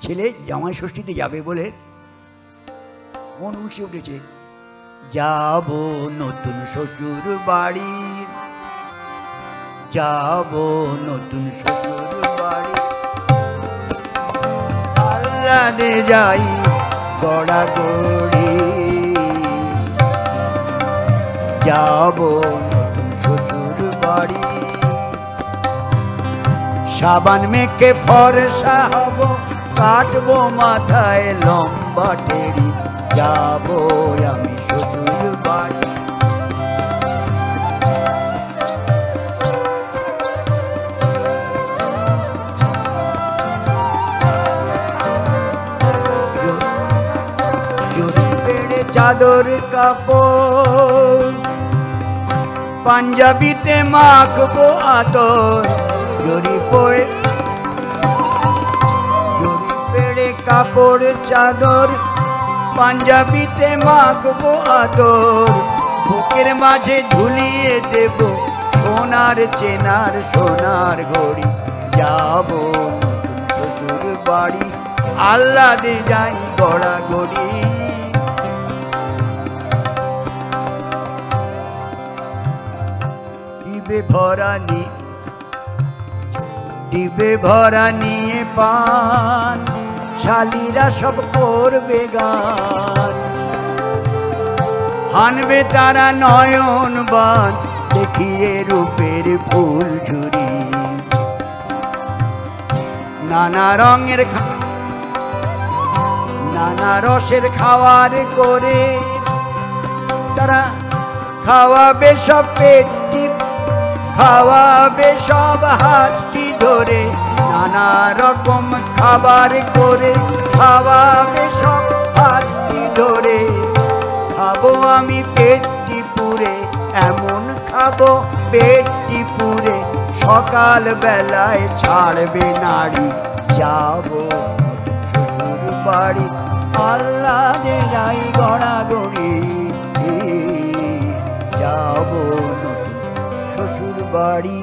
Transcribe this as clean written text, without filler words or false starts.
ছেলে জামাই ষষ্ঠীতে যাবে বলে মন উঠে উঠেছে। যাব নতুন শ্বশুর বাড়ি, যাব নতুন শ্বশুর বাড়ি, আল্লাদে যাই গড়াগড়ি, যাব নতুন শ্বশুর বাড়ি। সাবান মেখে ফর্সা হব, কাটবো মাথায় লম্বা টেরি, যাব আমি শ্বশুর বাড়ি। জড়ি পেড়ে চাদর কাপড়, পাঞ্জাবিতে মাখবো আতর, জড়ি পেড়ে কাপড় চাদর, পাঞ্জাবিতে মাখবো আতর, বুকের মাঝে ঝুলিয়ে দেব সোনার চেনার সোনার ঘড়ি, যাব নতুন শ্বশুর বাড়ি, আল্লাদে যাই গড়াগড়ি। ডিবে ভরা নিয়ে পান, শালীরা সব করবে গান, হানবে তারা নয়ন বান, দেখিয়ে রূপের ফুল ঝুরি। নানা রঙের নানা রসের খাওয়ার করে তারা খাওয়াবে সব পেটটি, খাওয়াবে সব হাতটি ধরে, নানা রকম খাবার করে খাওয়াবে সব হাতটি ধরে। খাবো আমি পেটটি পুরে, এমন খাবো পেটটি পুরে, সকাল বেলায় ছাড়বে নাড়ি, যাব শ্বশুর বাড়ি, আল্লাদে যাই গড়াগড়ি, যাব নতুন শ্বশুর বাড়ি।